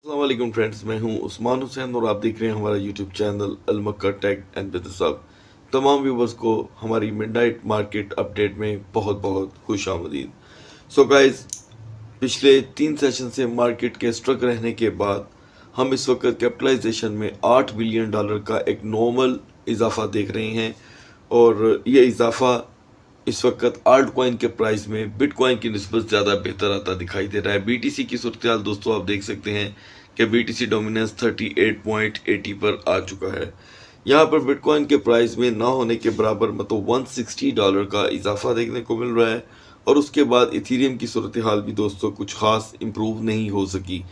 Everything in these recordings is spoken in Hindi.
अस्सलाम वालेकुम फ्रेंड्स, मैं हूं उस्मान हुसैन और आप देख रहे हैं हमारा YouTube channel Al Makka tech and business hub. तमाम व्यूवर्स को हमारी मिडनाइट मार्केट अपडेट में बहुत बहुत खुश आमदीद। सो गाइस, पिछले 3 सेशन से मार्केट के स्ट्रक रहने के बाद हम इस वक्त कैपिटलाइजेशन में $8 बिलियन का एक नॉर्मल इजाफा देख रहे हैं और ये इजाफा इस वक्त आल्ट कॉइन के प्राइस में बिटकॉइन की निस्बत ज़्यादा बेहतर आता दिखाई दे रहा है। बीटीसी की सूरत हाल दोस्तों आप देख सकते हैं कि बीटीसी डोमिनेंस 38.80 पर आ चुका है। यहाँ पर बिटकॉइन के प्राइस में ना होने के बराबर मतलब $160 का इजाफा देखने को मिल रहा है और उसके बाद इथीरियम की सूरत हाल भी दोस्तों कुछ खास इम्प्रूव नहीं हो सकी।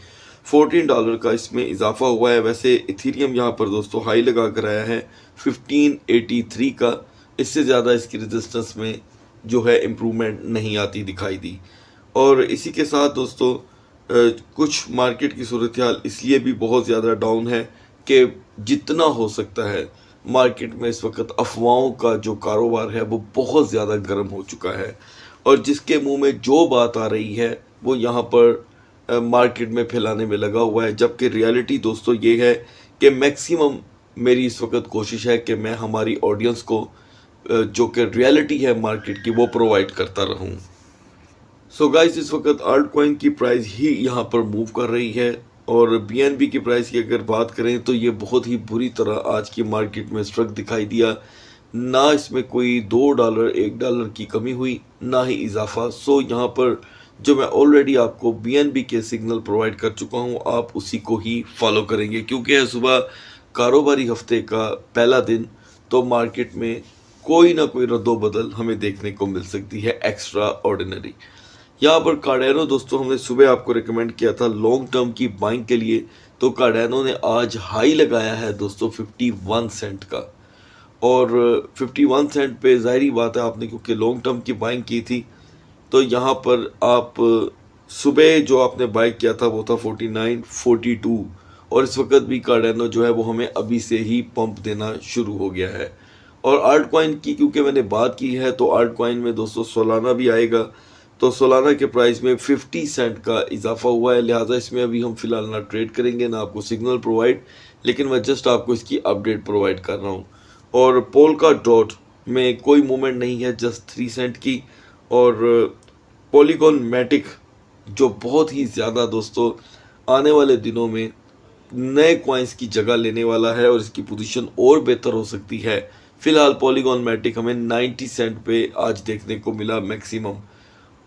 $14 का इसमें इजाफा हुआ है। वैसे इथीरियम यहाँ पर दोस्तों हाई लगा कर आया है 1583 का। इससे ज़्यादा इसकी रेजिस्टेंस में जो है इम्प्रूवमेंट नहीं आती दिखाई दी। और इसी के साथ दोस्तों कुछ मार्केट की सूरत हाल इसलिए भी बहुत ज़्यादा डाउन है कि जितना हो सकता है मार्केट में इस वक्त अफवाहों का जो कारोबार है वो बहुत ज़्यादा गर्म हो चुका है और जिसके मुंह में जो बात आ रही है वो यहाँ पर मार्केट में फैलाने में लगा हुआ है। जबकि रियलिटी दोस्तों ये है कि मैक्सिमम मेरी इस वक्त कोशिश है कि मैं हमारी ऑडियंस को जो कि रियलिटी है मार्केट की वो प्रोवाइड करता रहूं। सो गाइस, इस वक्त आल्ट कॉइन की प्राइस ही यहाँ पर मूव कर रही है और बीएनबी की प्राइस की अगर बात करें तो ये बहुत ही बुरी तरह आज की मार्केट में स्ट्रक दिखाई दिया। ना इसमें कोई $2 $1 की कमी हुई ना ही इजाफा। सो यहाँ पर जो मैं ऑलरेडी आपको बीएनबी के सिग्नल प्रोवाइड कर चुका हूँ आप उसी को ही फॉलो करेंगे क्योंकि है सुबह कारोबारी हफ्ते का पहला दिन, तो मार्केट में कोई ना कोई रद्दोबदल हमें देखने को मिल सकती है एक्स्ट्रा ऑर्डिनरी। यहाँ पर कार्डेनो दोस्तों हमने सुबह आपको रिकमेंड किया था लॉन्ग टर्म की बाइंग के लिए, तो कार्डेनो ने आज हाई लगाया है दोस्तों 51 सेंट का और 51 सेंट पे ज़ाहिरी बात है आपने क्योंकि लॉन्ग टर्म की बाइंग की थी तो यहाँ पर आप सुबह जो आपने बाई किया था वो था 49.42 और इस वक्त भी कार्डेनो जो है वो हमें अभी से ही पंप देना शुरू हो गया है। और आल्ट कॉइन की क्योंकि मैंने बात की है तो आल्ट कॉइन में दोस्तों सोलाना भी आएगा, तो सोलाना के प्राइस में 50 सेंट का इजाफा हुआ है। लिहाजा इसमें अभी हम फिलहाल ना ट्रेड करेंगे ना आपको सिग्नल प्रोवाइड, लेकिन मैं जस्ट आपको इसकी अपडेट प्रोवाइड कर रहा हूँ। और पोल्का डॉट में कोई मूवमेंट नहीं है, जस्ट 3 सेंट की। और पॉलीगॉन मैटिक जो बहुत ही ज़्यादा दोस्तों आने वाले दिनों में नए कॉइन्स की जगह लेने वाला है और इसकी पोजीशन और बेहतर हो सकती है। फिलहाल पॉलीगॉन मैटिक हमें 90 सेंट पे आज देखने को मिला मैक्सिमम।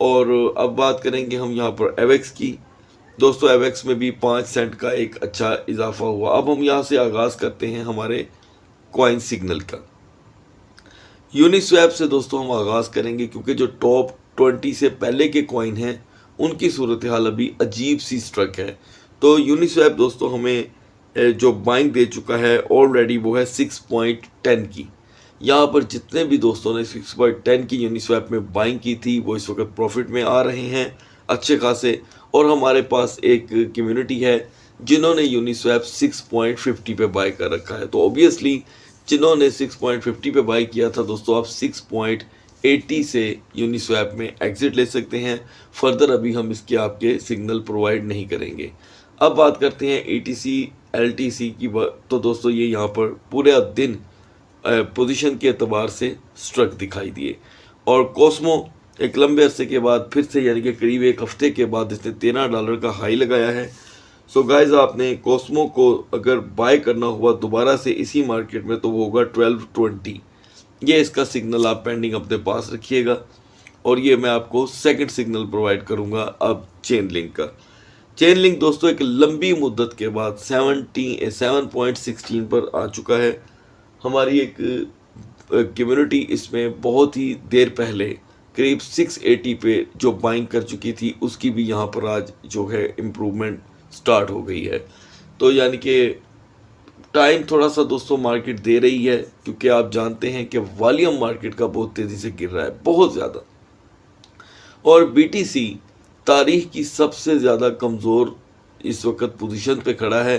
और अब बात करेंगे हम यहाँ पर एवेक्स की। दोस्तों एवेक्स में भी 5 सेंट का एक अच्छा इजाफा हुआ। अब हम यहाँ से आगाज़ करते हैं हमारे कॉइन सिग्नल का। यूनिस्वैप से दोस्तों हम आगाज़ करेंगे क्योंकि जो टॉप 20 से पहले के कॉइन हैं उनकी सूरत हाल अभी अजीब सी स्ट्रक है। तो यूनिस्वैप दोस्तों हमें जो बाइंग दे चुका है ऑलरेडी वो है 6.10 की। यहाँ पर जितने भी दोस्तों ने 6.10 की यूनिस्वैप में बाइंग की थी वो इस वक्त प्रॉफिट में आ रहे हैं अच्छे खासे। और हमारे पास एक कम्युनिटी है जिन्होंने यूनिस्वैप 6.50 पे बाय कर रखा है। तो ऑब्वियसली जिन्होंने 6.50 पे बाय किया था दोस्तों आप 6.80 से यूनिस्वैप में एग्जिट ले सकते हैं। फर्दर अभी हम इसके आपके सिग्नल प्रोवाइड नहीं करेंगे। अब बात करते हैं ATC LTC की। तो दोस्तों ये यहाँ पर पूरे दिन पोजीशन के एतबार से स्ट्रक दिखाई दिए और कॉस्मो एक लंबे अरसे के बाद फिर से यानी कि करीब एक हफ्ते के बाद इसने $13 का हाई लगाया है। सो गाइज आपने कॉस्मो को अगर बाय करना हुआ दोबारा से इसी मार्केट में तो वो होगा 1220। ये इसका सिग्नल आप पेंडिंग अपने पास रखिएगा और ये मैं आपको सेकंड सिग्नल प्रोवाइड करूँगा अब चेन लिंक का। चेन लिंक दोस्तों एक लंबी मुद्दत के बाद 7.16 पर आ चुका है। हमारी एक कम्युनिटी इसमें बहुत ही देर पहले करीब 680 पे जो बाइंग कर चुकी थी उसकी भी यहाँ पर आज जो है इम्प्रूवमेंट स्टार्ट हो गई है। तो यानी कि टाइम थोड़ा सा दोस्तों मार्केट दे रही है क्योंकि आप जानते हैं कि वॉल्यूम मार्केट का बहुत तेज़ी से गिर रहा है बहुत ज़्यादा। और BTC तारीख की सबसे ज़्यादा कमज़ोर इस वक्त पोजीशन पे खड़ा है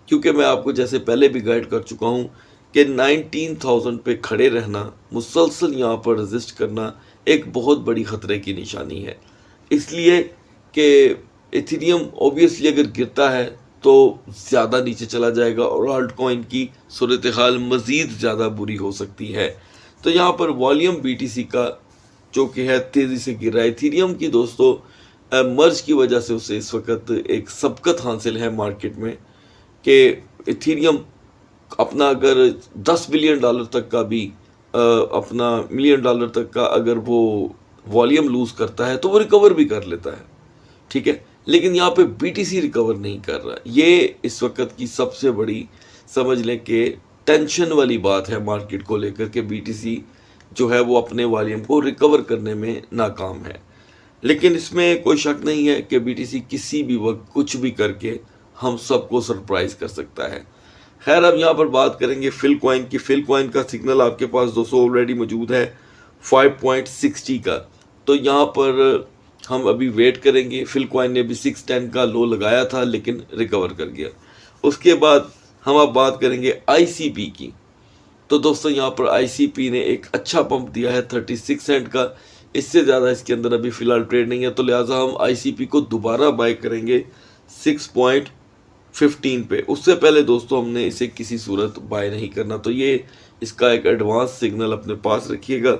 क्योंकि मैं आपको जैसे पहले भी गाइड कर चुका हूँ कि 19,000 पे खड़े रहना मुसलसल यहाँ पर रेजिस्ट करना एक बहुत बड़ी ख़तरे की निशानी है। इसलिए कि इथेरियम ऑब्वियसली अगर गिरता है तो ज़्यादा नीचे चला जाएगा और आल्ट कॉइन की सूरत हाल मज़ीद ज़्यादा बुरी हो सकती है। तो यहाँ पर वॉल्यूम BTC का जो कि है तेज़ी से गिर रहा है। इथीरियम की दोस्तों मर्ज की वजह से उसे इस वक्त एक सबकत हासिल है मार्केट में कि इथीरियम अपना अगर $10 बिलियन तक का भी अपना $1 मिलियन तक का अगर वो वॉल्यूम लूज़ करता है तो वो रिकवर भी कर लेता है, ठीक है। लेकिन यहाँ पे BTC रिकवर नहीं कर रहा। ये इस वक्त की सबसे बड़ी समझ लें कि टेंशन वाली बात है मार्केट को लेकर के BTC जो है वो अपने वॉल्यूम को रिकवर करने में नाकाम है। लेकिन इसमें कोई शक नहीं है कि BTC किसी भी वक्त कुछ भी करके हम सबको सरप्राइज कर सकता है। खैर, अब यहाँ पर बात करेंगे फिल कॉइन की। फिल कॉइन का सिग्नल आपके पास दोस्तों ऑलरेडी मौजूद है 5.60 का। तो यहाँ पर हम अभी वेट करेंगे। फिल कॉइन ने भी 610 का लो लगाया था लेकिन रिकवर कर गया। उसके बाद हम अब बात करेंगे ICP की। तो दोस्तों यहाँ पर ICP ने एक अच्छा पंप दिया है 36 सेंट का। इससे ज़्यादा इसके अंदर अभी फ़िलहाल ट्रेड नहीं है, तो लिहाजा हम ICP को दोबारा बाय करेंगे 6.15 पे। उससे पहले दोस्तों हमने इसे किसी सूरत बाय नहीं करना। तो ये इसका एक एडवांस सिग्नल अपने पास रखिएगा।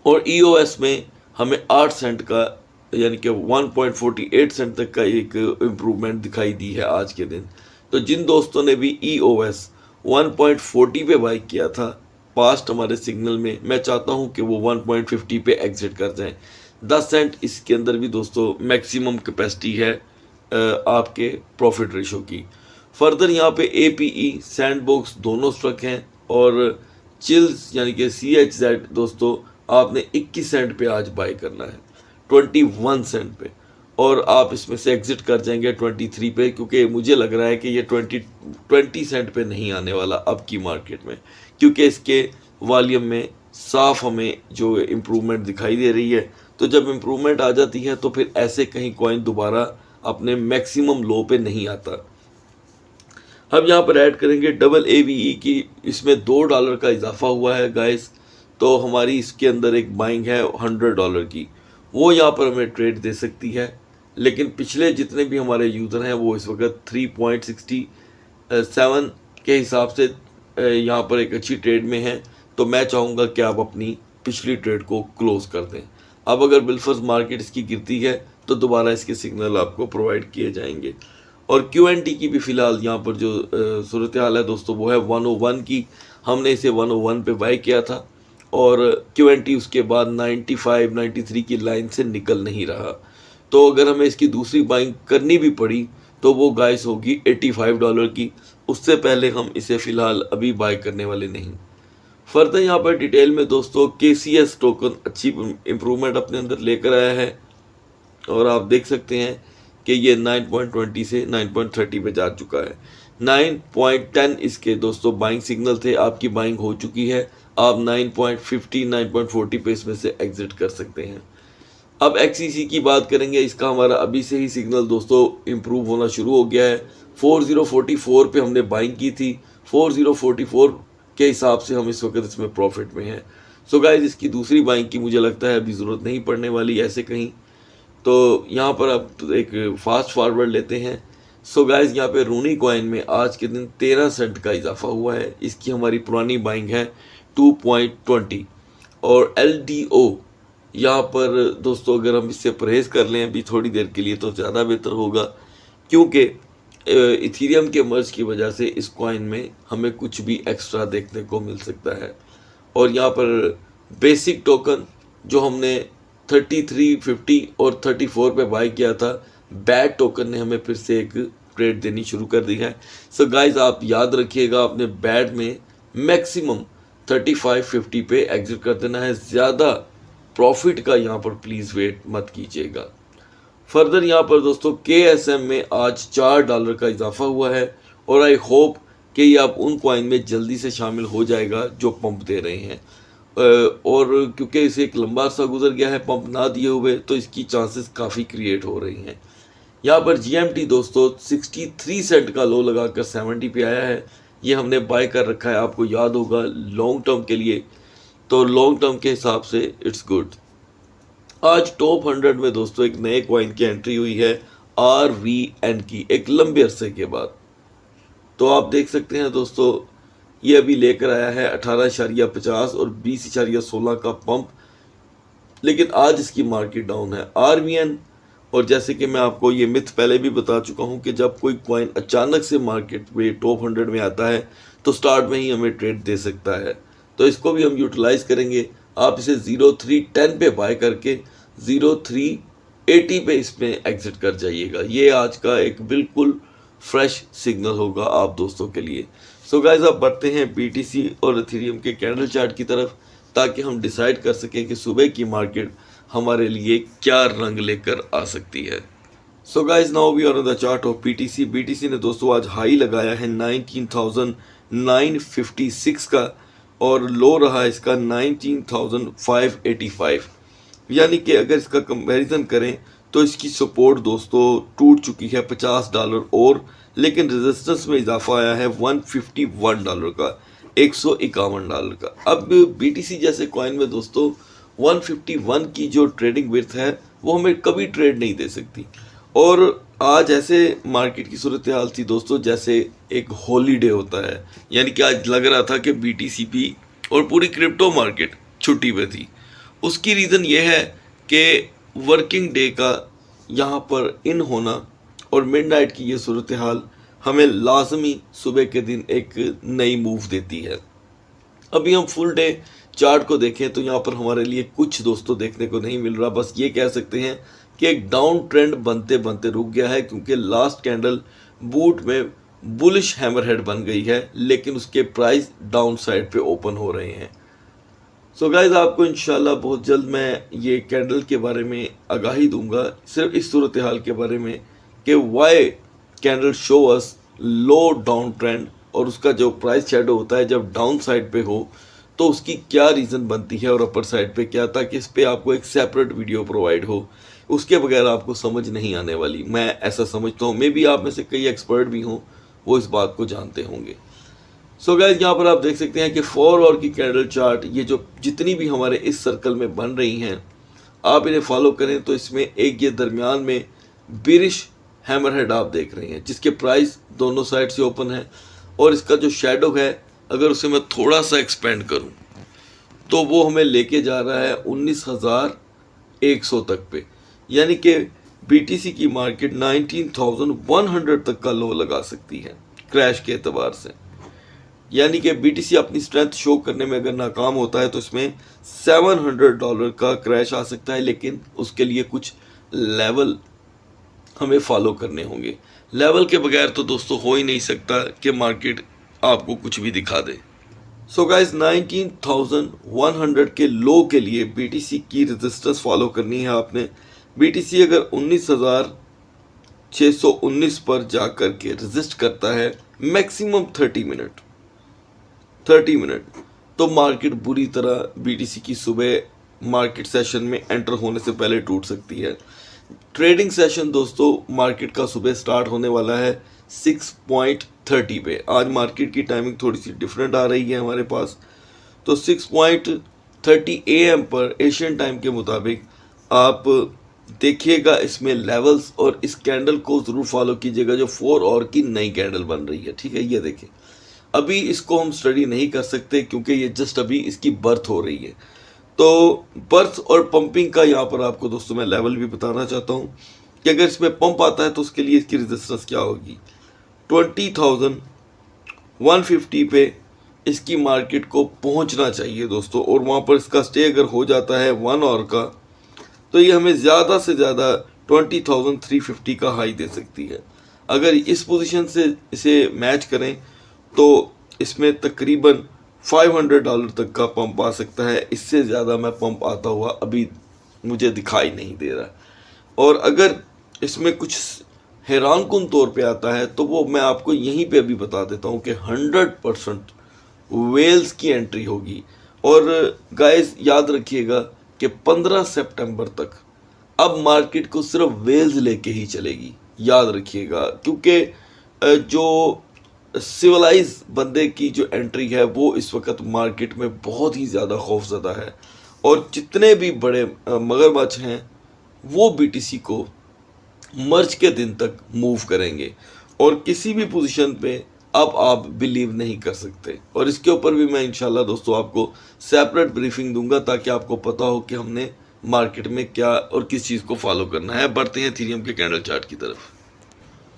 और EOS में हमें 8 सेंट का यानी कि 1.48 सेंट तक का एक इम्प्रूवमेंट दिखाई दी है आज के दिन। तो जिन दोस्तों ने भी EOS 1.40 पे बाय किया था पास्ट हमारे सिग्नल में, मैं चाहता हूं कि वो 1.50 पे एग्जिट कर जाएं। 10 सेंट इसके अंदर भी दोस्तों मैक्सिमम कैपेसिटी है आपके प्रॉफिट रेशो की। फर्दर यहाँ पे APE सैंडबॉक्स दोनों स्ट्रक हैं और चिल्स यानी कि CHZ दोस्तों आपने 21 सेंट पे आज बाय करना है 21 सेंट पे, और आप इसमें से एग्जिट कर जाएंगे 23 पे, क्योंकि मुझे लग रहा है कि ये 20 सेंट पे नहीं आने वाला अब की मार्केट में, क्योंकि इसके वॉल्यूम में साफ हमें जो इम्प्रूवमेंट दिखाई दे रही है। तो जब इम्प्रूवमेंट आ जाती है तो फिर ऐसे कहीं कॉइन दोबारा अपने मैक्सिमम लो पे नहीं आता। अब यहाँ पर ऐड करेंगे डबल AVE की। इसमें $2 का इजाफा हुआ है गाइस। तो हमारी इसके अंदर एक बाइंग है $100 की, वो यहाँ पर हमें ट्रेड दे सकती है। लेकिन पिछले जितने भी हमारे यूज़र हैं वो इस वक्त 3.67 के हिसाब से यहाँ पर एक अच्छी ट्रेड में हैं। तो मैं चाहूँगा कि आप अपनी पिछली ट्रेड को क्लोज़ कर दें। अब अगर बिलफर्स मार्केट इसकी गिरती है तो दोबारा इसके सिग्नल आपको प्रोवाइड किए जाएंगे। और QNT की भी फ़िलहाल यहाँ पर जो सूरत हाल है दोस्तों वो है 101 की। हमने इसे 101 पे बाय किया था और QNT उसके बाद 95 93 की लाइन से निकल नहीं रहा। तो अगर हमें इसकी दूसरी बाइंग करनी भी पड़ी तो वो गाइस होगी $85 की। उससे पहले हम इसे फ़िलहाल अभी बाय करने वाले नहीं। फर्दर यहाँ पर डिटेल में दोस्तों KCS टोकन अच्छी इम्प्रूवमेंट अपने अंदर लेकर आया है और आप देख सकते हैं कि ये 9.20 से 9.30 पे जा चुका है। 9.10 इसके दोस्तों बाइंग सिग्नल थे, आपकी बाइंग हो चुकी है। आप 9.50 9.40 पे इसमें से एग्जिट कर सकते हैं। अब XCC की बात करेंगे। इसका हमारा अभी से ही सिग्नल दोस्तों इम्प्रूव होना शुरू हो गया है। 4044 पे हमने बाइंग की थी। 4044 के हिसाब से हम इस वक्त इसमें प्रॉफिट में हैं। सो गाइज इसकी दूसरी बाइंग की मुझे लगता है अभी ज़रूरत नहीं पड़ने वाली ऐसे कहीं। तो यहाँ पर अब एक फास्ट फॉरवर्ड लेते हैं। सो गाइज यहाँ पे रूनी कॉइन में आज के दिन 13 सेंट का इजाफा हुआ है। इसकी हमारी पुरानी बाइंग है 2.20 और LDO यहाँ पर दोस्तों अगर हम इससे परहेज़ कर लें अभी थोड़ी देर के लिए तो ज़्यादा बेहतर होगा, क्योंकि इथीरियम के मर्ज की वजह से इस कॉइन में हमें कुछ भी एक्स्ट्रा देखने को मिल सकता है। और यहाँ पर बेसिक टोकन जो हमने 3350 और 34 पे बाय किया था, बैड टोकन ने हमें फिर से एक ट्रेड देनी शुरू कर दी है। सो गाइज आप याद रखिएगा अपने बैड में मैक्सिमम 3550 पे एग्जिट कर देना है। ज़्यादा प्रॉफिट का यहाँ पर प्लीज़ वेट मत कीजिएगा। फर्दर यहाँ पर दोस्तों KSM में आज $4 का इजाफा हुआ है और आई होप कि ये आप उन कॉइन में जल्दी से शामिल हो जाएगा जो पंप दे रहे हैं। और क्योंकि इसे एक लंबा अर्सा गुजर गया है पंप ना दिए हुए, तो इसकी चांसेस काफ़ी क्रिएट हो रही हैं। यहाँ पर GMT दोस्तों 63 सेंट का लो लगाकर 70 पे आया है। ये हमने बाय कर रखा है, आपको याद होगा लॉन्ग टर्म के लिए। तो लॉन्ग टर्म के हिसाब से इट्स गुड। आज टॉप 100 में दोस्तों एक नए कॉइन की एंट्री हुई है RVN की एक लंबे अरसे के बाद। तो आप देख सकते हैं दोस्तों, ये अभी लेकर आया है 18.50 और 20.16 का पंप, लेकिन आज इसकी मार्केट डाउन है। RVN, और जैसे कि मैं आपको ये मिथ पहले भी बता चुका हूँ कि जब कोई कॉइन अचानक से मार्केट में टॉप 100 में आता है तो स्टार्ट में ही हमें ट्रेड दे सकता है, तो इसको भी हम यूटिलाइज करेंगे। आप इसे 0310 पे बाय करके 0380 पे इसमें एग्जिट कर जाइएगा। ये आज का एक बिल्कुल फ्रेश सिग्नल होगा आप दोस्तों के लिए। सो गाइस, अब बढ़ते हैं BTC और इथेरियम के कैंडल चार्ट की तरफ, ताकि हम डिसाइड कर सकें कि सुबह की मार्केट हमारे लिए क्या रंग लेकर आ सकती है। So guys, now we are on the chart of BTC। BTC ने दोस्तों आज हाई लगाया है 19,956 का और लो रहा इसका 19,585। यानी कि अगर इसका कंपैरिजन करें तो इसकी सपोर्ट दोस्तों टूट चुकी है $50 और, लेकिन रेजिस्टेंस में इजाफा आया है $151 का, $151 का। अब BTC जैसे कॉइन में दोस्तों 151 की जो ट्रेडिंग विड्थ है वो हमें कभी ट्रेड नहीं दे सकती। और आज ऐसे मार्केट की सूरत हाल थी दोस्तों जैसे एक हॉलीडे होता है, यानी कि आज लग रहा था कि BTC भी और पूरी क्रिप्टो मार्केट छुट्टी पे थी। उसकी रीज़न ये है कि वर्किंग डे का यहाँ पर इन होना और मिडनाइट की ये सूरत हाल हमें लाजमी सुबह के दिन एक नई मूव देती है। अभी हम फुल डे चार्ट को देखें तो यहाँ पर हमारे लिए कुछ दोस्तों देखने को नहीं मिल रहा। बस ये कह सकते हैं कि एक डाउन ट्रेंड बनते बनते रुक गया है, क्योंकि लास्ट कैंडल बूट में बुलिश हैमरहेड बन गई है, लेकिन उसके प्राइस डाउन साइड पे ओपन हो रहे हैं। सो गाइज, आपको इंशाल्लाह बहुत जल्द मैं ये कैंडल के बारे में आगाही दूंगा, सिर्फ इस सूरत हाल के बारे में कि वाई कैंडल शो अस लो डाउन ट्रेंड, और उसका जो प्राइस शैडो होता है जब डाउन साइड पे हो तो उसकी क्या रीज़न बनती है और अपर साइड पे क्या, ताकि इस पे आपको एक सेपरेट वीडियो प्रोवाइड हो। उसके बगैर आपको समझ नहीं आने वाली, मैं ऐसा समझता हूँ। मे बी आप में से कई एक्सपर्ट भी हों, वो इस बात को जानते होंगे। सो गाइस, यहाँ पर आप देख सकते हैं कि 4 आवर की कैंडल चार्ट, ये जो जितनी भी हमारे इस सर्कल में बन रही हैं, आप इन्हें फॉलो करें तो इसमें एक ये दरमियान में बिरिश हैमरहेड आप देख रहे हैं, जिसके प्राइस दोनों साइड से ओपन है। और इसका जो शेडो है, अगर उसे मैं थोड़ा सा एक्सपेंड करूं तो वो हमें लेके जा रहा है 19,100 तक पे, यानी कि BTC की मार्केट 19,100 तक का लो लगा सकती है क्रैश के एतबार से। यानी कि BTC अपनी स्ट्रेंथ शो करने में अगर नाकाम होता है तो इसमें $700 का क्रैश आ सकता है, लेकिन उसके लिए कुछ लेवल हमें फॉलो करने होंगे। लेवल के बगैर तो दोस्तों हो ही नहीं सकता कि मार्केट आपको कुछ भी दिखा दे। सो गाइस, 19,100 के लो के लिए BTC की रेजिस्टेंस फॉलो करनी है आपने। BTC अगर 19,619 पर जाकर के रेजिस्ट करता है मैक्सिमम 30 मिनट, तो मार्केट बुरी तरह BTC की सुबह मार्केट सेशन में एंटर होने से पहले टूट सकती है। ट्रेडिंग सेशन दोस्तों मार्केट का सुबह स्टार्ट होने वाला है 6.30 पे। आज मार्केट की टाइमिंग थोड़ी सी डिफरेंट आ रही है हमारे पास, तो 6.30 AM पर एशियन टाइम के मुताबिक आप देखिएगा इसमें लेवल्स, और इस कैंडल को ज़रूर फॉलो कीजिएगा जो 4 आवर की नई कैंडल बन रही है। ठीक है, ये देखें, अभी इसको हम स्टडी नहीं कर सकते क्योंकि ये जस्ट अभी इसकी बर्थ हो रही है। तो बर्थ और पंपिंग का यहाँ पर आपको दोस्तों मैं लेवल भी बताना चाहता हूँ कि अगर इसमें पंप आता है तो उसके लिए इसकी रेजिस्टेंस क्या होगी। 20,150 पे इसकी मार्केट को पहुँचना चाहिए दोस्तों, और वहाँ पर इसका स्टे अगर हो जाता है 1 आवर का, तो ये हमें ज़्यादा से ज़्यादा 20,350 का हाई दे सकती है। अगर इस पोजीशन से इसे मैच करें तो इसमें तकरीबन $500 तक का पंप आ सकता है। इससे ज़्यादा मैं पंप आता हुआ अभी मुझे दिखाई नहीं दे रहा। और अगर इसमें कुछ हैरानकुन तौर पे आता है तो वो मैं आपको यहीं पे अभी बता देता हूँ कि 100% वेल्स की एंट्री होगी। और गाइस याद रखिएगा कि 15 सितंबर तक अब मार्केट को सिर्फ वेल्स लेके ही चलेगी, याद रखिएगा, क्योंकि जो सिविलाइज बंदे की जो एंट्री है वो इस वक्त मार्केट में बहुत ही ज़्यादा खौफज़दा है, और जितने भी बड़े मगरमच्छ हैं वो BTC को मर्ज के दिन तक मूव करेंगे और किसी भी पोजीशन पे अब आप बिलीव नहीं कर सकते। और इसके ऊपर भी मैं इंशाल्लाह दोस्तों आपको सेपरेट ब्रीफिंग दूंगा ताकि आपको पता हो कि हमने मार्केट में क्या और किस चीज़ को फॉलो करना है। बढ़ते हैं इथेरियम के कैंडल चार्ट की तरफ।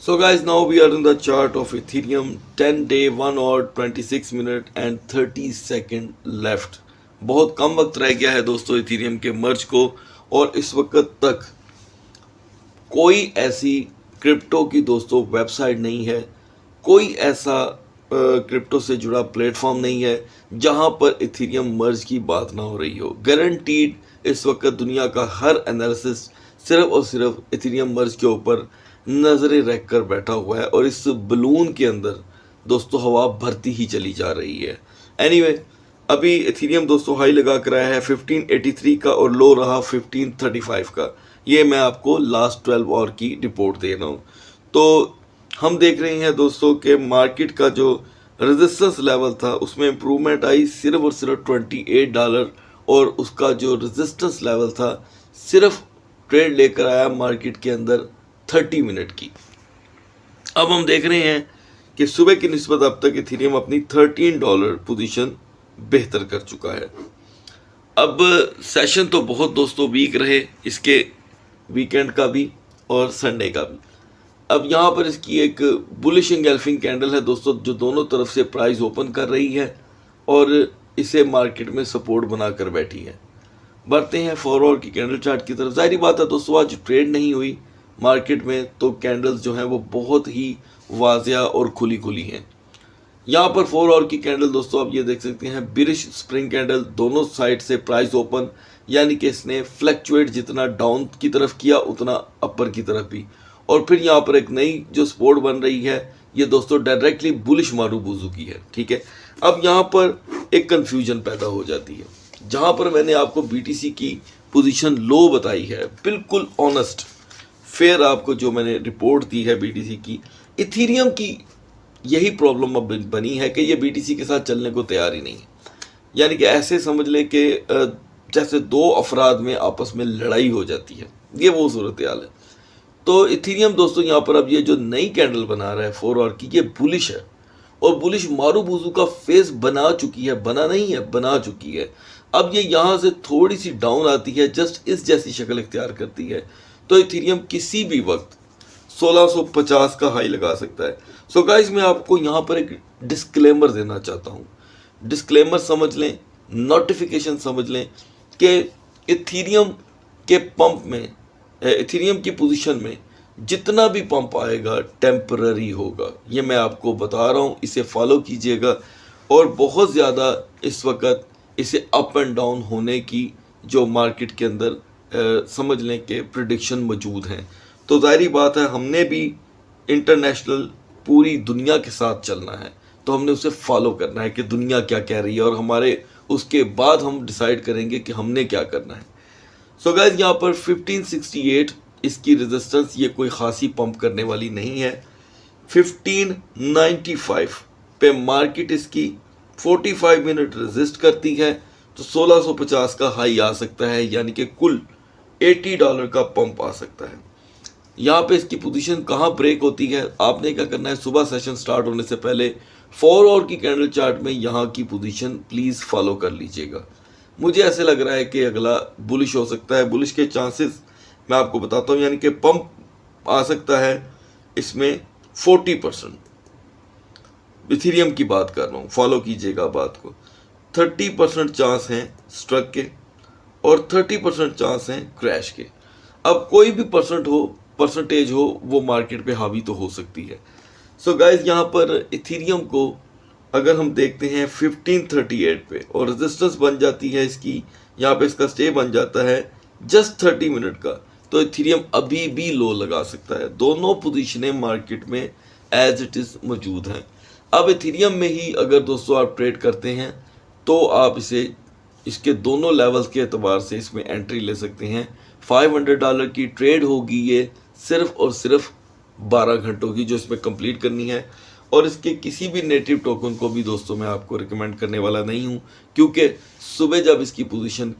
So guys, now we are in the chart of Ethereum 10 day 1 hour 26 minute and 30 second left। बहुत कम वक्त रह गया है दोस्तों इथेरियम के मर्ज को, और इस वक्त तक कोई ऐसी क्रिप्टो की दोस्तों वेबसाइट नहीं है, कोई ऐसा क्रिप्टो से जुड़ा प्लेटफॉर्म नहीं है जहां पर इथेरियम मर्ज की बात ना हो रही हो। गारंटीड इस वक्त दुनिया का हर एनालिसिस सिर्फ और सिर्फ इथेरियम मर्ज के ऊपर नजरें रख कर बैठा हुआ है, और इस बलून के अंदर दोस्तों हवा भरती ही चली जा रही है। एनीवे, अभी इथेरियम दोस्तों हाई लगा कर आया है 1583 का और लो रहा 1535 का। ये मैं आपको लास्ट 12 आवर की रिपोर्ट दे रहा हूँ। तो हम देख रहे हैं दोस्तों कि मार्केट का जो रेजिस्टेंस लेवल था उसमें इम्प्रूवमेंट आई सिर्फ और सिर्फ $28, और उसका जो रेजिस्टेंस लेवल था सिर्फ ट्रेड लेकर आया मार्केट के अंदर 30 मिनट की। अब हम देख रहे हैं कि सुबह की निस्बत अब तक इथेरियम अपनी $13 पोजीशन बेहतर कर चुका है। अब सेशन तो बहुत दोस्तों वीक रहे, इसके वीकेंड का भी और संडे का भी। अब यहाँ पर इसकी एक बुलिश एंगल्फिंग कैंडल है दोस्तों, जो दोनों तरफ से प्राइस ओपन कर रही है और इसे मार्केट में सपोर्ट बनाकर बैठी है। बढ़ते हैं 4 आवर की कैंडल चार्ट की तरफ। जाहिर बात है दोस्तों आज ट्रेड नहीं हुई मार्केट में, तो कैंडल्स जो हैं वो बहुत ही वाजिया और खुली खुली हैं। यहाँ पर 4 आवर की कैंडल दोस्तों आप ये देख सकते हैं बिरिश स्प्रिंग कैंडल, दोनों साइड से प्राइस ओपन, यानी कि इसने फ्लक्चुएट जितना डाउन की तरफ किया उतना अपर की तरफ भी। और फिर यहाँ पर एक नई जो सपोर्ट बन रही है ये दोस्तों डायरेक्टली बुलिश मारूबुजू की है। ठीक है, अब यहाँ पर एक कंफ्यूजन पैदा हो जाती है। जहाँ पर मैंने आपको बीटीसी की पोजीशन लो बताई है, बिल्कुल ऑनेस्ट फेयर आपको जो मैंने रिपोर्ट दी है बीटीसी की, इथेरियम की यही प्रॉब्लम अब बनी है कि ये बीटीसी के साथ चलने को तैयार ही नहीं है। यानी कि ऐसे समझ लें कि जैसे दो अफराद में आपस में लड़ाई हो जाती है, ये वो सूरत हाल है। तो इथेरियम दोस्तों यहाँ पर अब ये जो नई कैंडल बना रहा है 4 आवर की, ये बुलिश है और बुलिश मारूबुजू का फेस बना चुकी है, बना नहीं है बना चुकी है। अब ये यहाँ से थोड़ी सी डाउन आती है, जस्ट इस जैसी शक्ल इख्तियार करती है, तो इथेरियम किसी भी वक्त 1650 का हाई लगा सकता है। सो गाइस, मैं आपको यहाँ पर एक डिस्क्लेमर देना चाहता हूँ। डिस्क्लेमर समझ लें, नोटिफिकेशन समझ लें कि इथेरियम के पंप में, इथेरियम की पोजीशन में जितना भी पंप आएगा टेम्पररी होगा, ये मैं आपको बता रहा हूँ। इसे फॉलो कीजिएगा, और बहुत ज़्यादा इस वक्त इसे अप एंड डाउन होने की जो मार्केट के अंदर समझ लें कि प्रेडिक्शन मौजूद हैं। तो ज़ाहिर बात है हमने भी इंटरनेशनल पूरी दुनिया के साथ चलना है, तो हमने उसे फॉलो करना है कि दुनिया क्या कह रही है, और हमारे उसके बाद हम डिसाइड करेंगे कि हमने क्या करना है। सो गाइस, यहाँ पर 1568 इसकी रेजिस्टेंस, ये कोई खासी पंप करने वाली नहीं है। 1595 पे मार्केट इसकी 45 मिनट रेजिस्ट करती है, तो 1650 का हाई आ सकता है, यानी कि कुल $80 का पंप आ सकता है। यहाँ पे इसकी पोजीशन कहाँ ब्रेक होती है, आपने क्या करना है, सुबह सेशन स्टार्ट होने से पहले 4 आवर की कैंडल चार्ट में यहाँ की पोजीशन प्लीज़ फॉलो कर लीजिएगा। मुझे ऐसे लग रहा है कि अगला बुलिश हो सकता है। बुलिश के चांसेस मैं आपको बताता हूँ, यानी कि पंप आ सकता है इसमें 40%। इथेरियम की बात कर रहा हूँ, फॉलो कीजिएगा बात को। 30% चांस हैं स्ट्रक के और 30% चांस हैं क्रैश के। अब कोई भी परसेंटेज हो वो मार्केट पे हावी तो हो सकती है। सो गाइज, यहाँ पर इथेरियम को अगर हम देखते हैं 1538 पे, और रेजिस्टेंस बन जाती है इसकी, यहाँ पे इसका स्टे बन जाता है जस्ट 30 मिनट का, तो इथेरियम अभी भी लो लगा सकता है। दोनों पोजीशनें मार्केट में एज इट इज़ मौजूद हैं। अब इथेरियम में ही अगर दोस्तों आप ट्रेड करते हैं तो आप इसे इसके दोनों लेवल्स के एतबार से इसमें एंट्री ले सकते हैं। $500 की ट्रेड होगी ये सिर्फ और सिर्फ 12 घंटों की, जो इसमें कंप्लीट करनी है। और इसके किसी भी नेटिव टोकन को भी दोस्तों मैं आपको रिकमेंड करने वाला नहीं हूँ, क्योंकि सुबह जब इसकी पोजीशन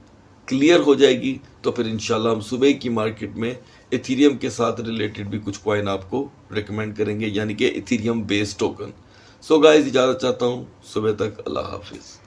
क्लियर हो जाएगी तो फिर इंशाल्लाह हम सुबह की मार्केट में इथीरियम के साथ रिलेटेड भी कुछ कॉइन आपको रिकमेंड करेंगे, यानी कि Ethereum based token. So guys, इजाज़त चाहता हूँ, सुबह तक, अल्लाह हाफिज़।